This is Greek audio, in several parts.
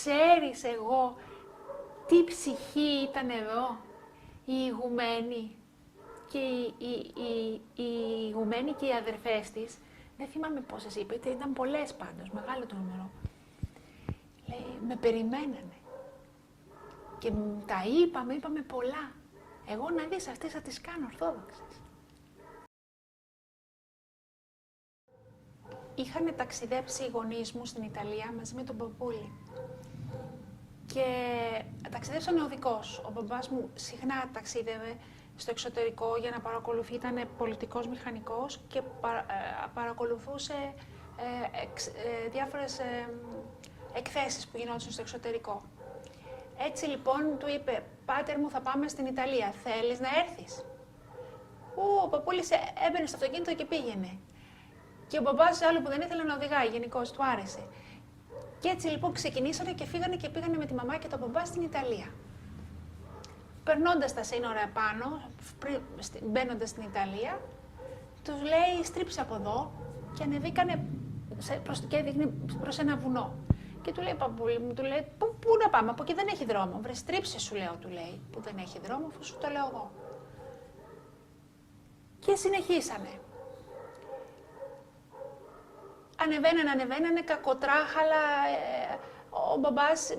ξέρεις εγώ τι ψυχή ήταν εδώ, η ηγουμένη και η ηγουμένη και οι αδερφές της, δεν θυμάμαι πόσες είπε, ήταν πολλές πάντως, μεγάλο το νούμερο. Λέει, με περιμένανε και τα είπαμε πολλά. Εγώ να δεις αυτές θα τις κάνω ορθόδοξες. Είχαν ταξιδέψει οι γονείς μου στην Ιταλία μαζί με τον παππούλη. Και ταξιδέψανε οδικός. Ο μπαμπάς μου συχνά ταξίδευε στο εξωτερικό για να παρακολουθεί, ήταν πολιτικός μηχανικός και παρακολουθούσε διάφορες εκθέσεις που γινόντουσαν στο εξωτερικό. Έτσι λοιπόν του είπε, πάτερ μου θα πάμε στην Ιταλία, θέλεις να έρθεις? Ο παππούλης έμπαινε στο αυτοκίνητο και πήγαινε. Και ο μπαμπάς άλλο που δεν ήθελε να οδηγάει, γενικώς του άρεσε. Και έτσι λοιπόν ξεκινήσανε και φύγανε και πήγανε με τη μαμά και τον μπαμπά στην Ιταλία. Περνώντας τα σύνορα επάνω, μπαίνοντας στην Ιταλία, τους λέει στρίψε από εδώ και ανεβήκανε και έδειχνε προς ένα βουνό. Και του λέει παππούλη μου, του λέει πού να πάμε, από εκεί δεν έχει δρόμο. Βρε στρίψε σου λέω, του λέει, που δεν έχει δρόμο, αφού σου το λέω εγώ. Και συνεχίσανε. Ανεβαίνανε, κακοτράχαλα, ο μπαμπάς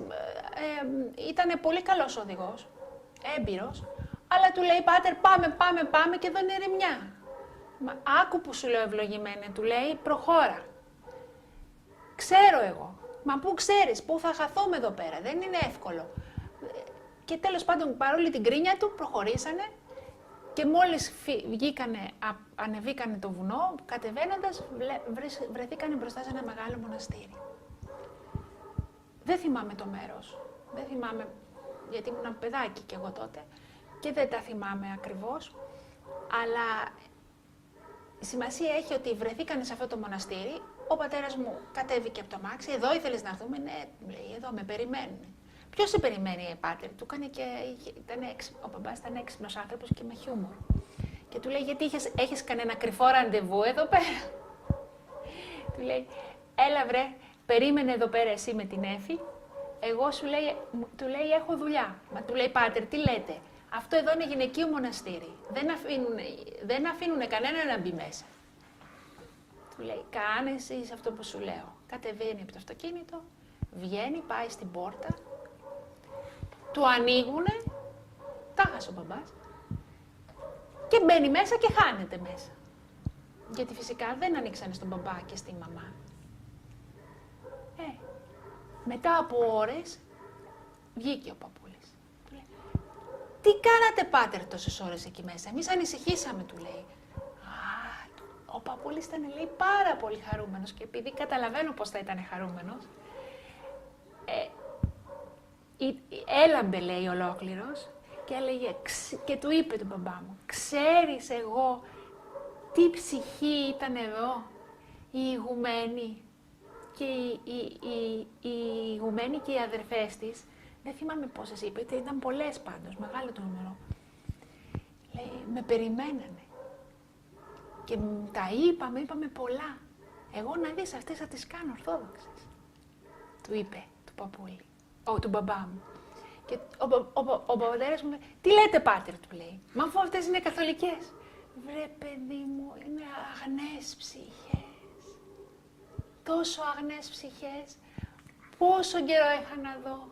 ήταν πολύ καλός οδηγός, έμπειρος, αλλά του λέει, πάτερ, πάμε και εδώ είναι ερημιά. Μα άκου που σου λέω ευλογημένε, του λέει, προχώρα. Ξέρω εγώ, μα πού ξέρεις, πού θα χαθούμε εδώ πέρα, δεν είναι εύκολο. Και τέλος πάντων, παρόλη την κρίνια του, προχωρήσανε. Και μόλις ανεβήκανε το βουνό, κατεβαίνοντας, βρεθήκανε μπροστά σε ένα μεγάλο μοναστήρι. Δεν θυμάμαι το μέρος, δεν θυμάμαι, γιατί ήμουν παιδάκι κι εγώ τότε και δεν τα θυμάμαι ακριβώς, αλλά η σημασία έχει ότι βρεθήκανε σε αυτό το μοναστήρι, ο πατέρας μου κατέβηκε από το αμάξι, εδώ ήθελες να έρθουμε, ναι, λέει, εδώ με περιμένουν. Ποιος σε περιμένει, πάτερ, του έκανε και ο μπαμπάς ήταν έξυπνος άνθρωπος και με χιούμορ. Και του λέει, γιατί έχεις κανένα κρυφό ραντεβού εδώ πέρα? Του λέει, έλα βρε, περίμενε εδώ πέρα εσύ με την Έφη, εγώ του λέει, έχω δουλειά. Μα του λέει, πάτερ, τι λέτε, αυτό εδώ είναι γυναικείο μοναστήρι, δεν αφήνουνε κανένα να μπει μέσα. Του λέει, κάνε εσύ αυτό που σου λέω. Κατεβαίνει από το αυτοκίνητο, βγαίνει, πάει στην πόρτα, του ανοίγουνε, τα χάσε ο μπαμπάς και μπαίνει μέσα και χάνεται μέσα. Γιατί φυσικά δεν ανοίξανε στον μπαμπά και στη μαμά. Μετά από ώρες βγήκε ο παππούλης. Του λέει, τι κάνατε πάτερ τόσες ώρες εκεί μέσα, εμείς ανησυχήσαμε, του λέει. Ο παππούλης ήταν, λέει, πάρα πολύ χαρούμενος και επειδή καταλαβαίνω πώς θα ήταν χαρούμενος, έλαμπε, λέει, ολόκληρος και έλεγε, και του είπε του μπαμπά μου, ξέρεις εγώ τι ψυχή ήταν εδώ, η ηγουμένη και η ηγουμένη και οι αδερφές της, δεν θυμάμαι πόσες είπε, ήταν πολλές πάντως, μεγάλο το νούμερο. Λέει, με περιμένανε και τα είπαμε πολλά. Εγώ να δεις αυτές θα τις κάνω ορθόδοξες, του είπε του παππούλη. Του μπαμπά μου. Και ο πατέρας μου λέει, τι λέτε πάτερ, του λέει, μα αφού αυτές είναι καθολικές. Βρε παιδί μου, είναι αγνές ψυχές. Τόσο αγνές ψυχές, πόσο καιρό είχα να δω.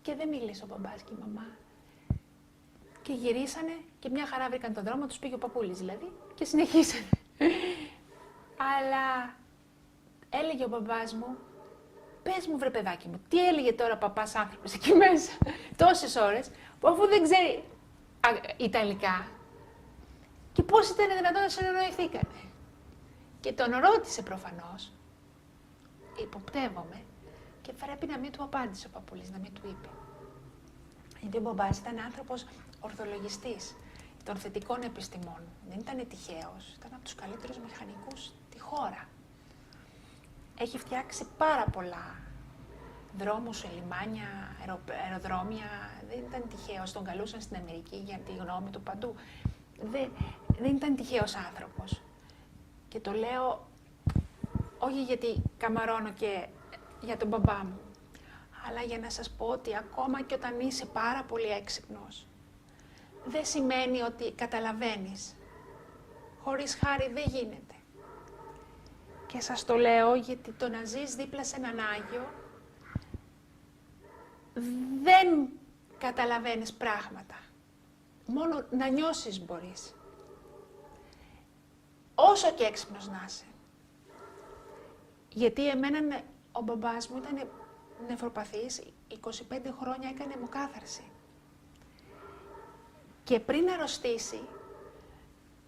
Και δεν μίλησε ο μπαμπάς και η μαμά. Και γυρίσανε και μια χαρά βρήκαν τον δρόμο, τους πήγε ο παππούλης δηλαδή και συνεχίσανε. Αλλά έλεγε ο μπαμπάς μου, πες μου βρε παιδάκι μου, τι έλεγε τώρα ο παπάς άνθρωπος εκεί μέσα τόσες ώρες, που αφού δεν ξέρει Ιταλικά και πώς ήταν δυνατόν να συνεννοηθήκανε. Και τον ρώτησε προφανώς, υποπτεύομαι, και πρέπει να μην του απάντησε ο παππούλης, να μην του είπε. Γιατί ο μπαμπάς ήταν άνθρωπος ορθολογιστής, των θετικών επιστημών. Δεν ήταν τυχαίος, ήταν από τους καλύτερους μηχανικούς στη χώρα. Έχει φτιάξει πάρα πολλά δρόμους, λιμάνια, αεροδρόμια. Δεν ήταν τυχαίος, τον καλούσαν στην Αμερική για τη γνώμη του παντού. Δεν ήταν τυχαίος άνθρωπος. Και το λέω όχι γιατί καμαρώνω και για τον μπαμπά μου, αλλά για να σας πω ότι ακόμα και όταν είσαι πάρα πολύ έξυπνος, δεν σημαίνει ότι καταλαβαίνεις. Χωρίς χάρη δεν γίνεται. Και σας το λέω γιατί το να ζεις δίπλα σε έναν Άγιο, δεν καταλαβαίνεις πράγματα. Μόνο να νιώσεις μπορείς. Όσο και έξυπνος να είσαι. Γιατί ο μπαμπάς μου ήταν νευροπαθής, 25 χρόνια έκανε αιμοκάθαρση. Και πριν αρρωστήσει,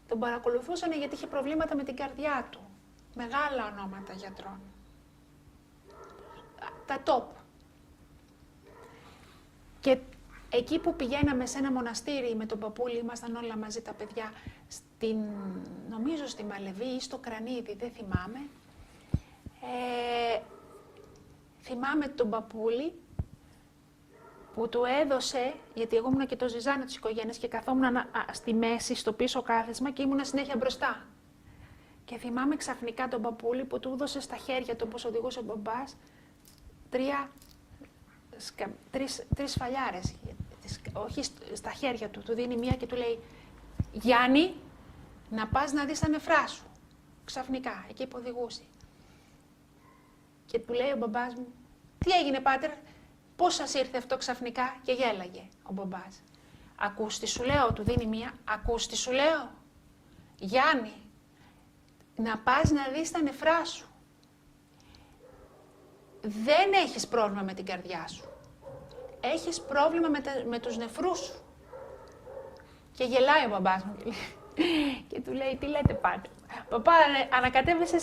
τον παρακολουθούσαν γιατί είχε προβλήματα με την καρδιά του. Μεγάλα ονόματα γιατρών. Τα top. Και εκεί που πηγαίναμε σε ένα μοναστήρι με τον παππούλη, ήμασταν όλα μαζί τα παιδιά, νομίζω στη Μαλεβή ή στο Κρανίδι, δεν θυμάμαι. Θυμάμαι τον παππούλη που του έδωσε, γιατί εγώ ήμουνα και το ζυζάνιο της οικογένειας και καθόμουν στη μέση, στο πίσω κάθισμα και ήμουνα συνέχεια μπροστά. Και θυμάμαι ξαφνικά τον παππούλη που του έδωσε στα χέρια του, όπως οδηγούσε ο μπαμπάς, τρεις σφαλιάρες, όχι στα χέρια του, του δίνει μία και του λέει «Γιάννη, να πας να δεις τα νεφρά σου». Ξαφνικά, εκεί που οδηγούσε. Και του λέει ο μπαμπάς μου «Τι έγινε, πάτερ, πώς σας ήρθε αυτό ξαφνικά?» Και γέλαγε ο μπαμπάς. «Ακούς τι σου λέω», του δίνει μία, «Ακούς τι σου λέω, Γιάννη, να πας να δεις τα νεφρά σου. Δεν έχεις πρόβλημα με την καρδιά σου. Έχεις πρόβλημα με τους νεφρούς σου». Και γελάει ο μπαμπάς μου και του λέει «Τι λέτε, πάτερ? Παπά, ανακατεύεσαι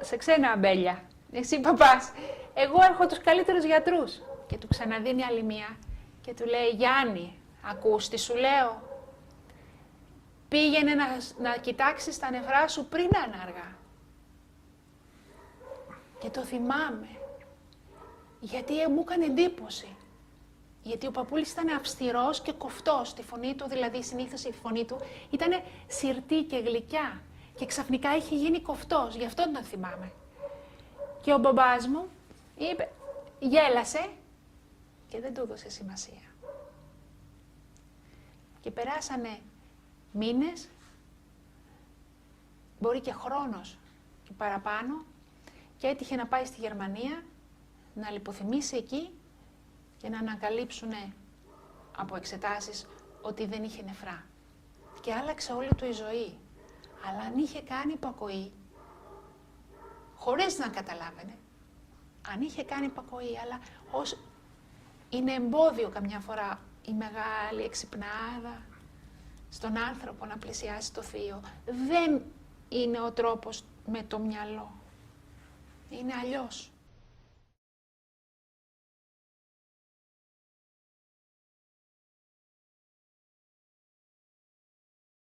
σε ξένα αμπέλια. Εσύ, παπάς, εγώ έχω τους καλύτερους γιατρούς». Και του ξαναδίνει άλλη μία και του λέει «Γιάννη, ακούς τι σου λέω. Πήγαινε να κοιτάξεις τα νεφρά σου πριν να είναι αργά». Και το θυμάμαι, γιατί μου έκανε εντύπωση. Γιατί ο παππούλης ήταν αυστηρός και κοφτός, τη φωνή του, δηλαδή συνήθως η φωνή του ήταν σιρτή και γλυκιά. Και ξαφνικά είχε γίνει κοφτός, γι' αυτό τον θυμάμαι. Και ο μπαμπάς μου είπε, γέλασε και δεν του έδωσε σημασία. Και περάσανε μήνες, μπορεί και χρόνος και παραπάνω, και έτυχε να πάει στη Γερμανία, να λιποθυμήσει εκεί και να ανακαλύψουν από εξετάσεις ότι δεν είχε νεφρά. Και άλλαξε όλη του η ζωή. Αλλά αν είχε κάνει υπακοή, χωρίς να καταλάβαινε, αν είχε κάνει υπακοή, αλλά είναι εμπόδιο καμιά φορά η μεγάλη εξυπνάδα στον άνθρωπο να πλησιάσει το Θείο. Δεν είναι ο τρόπος με το μυαλό. Είναι αλλιώς.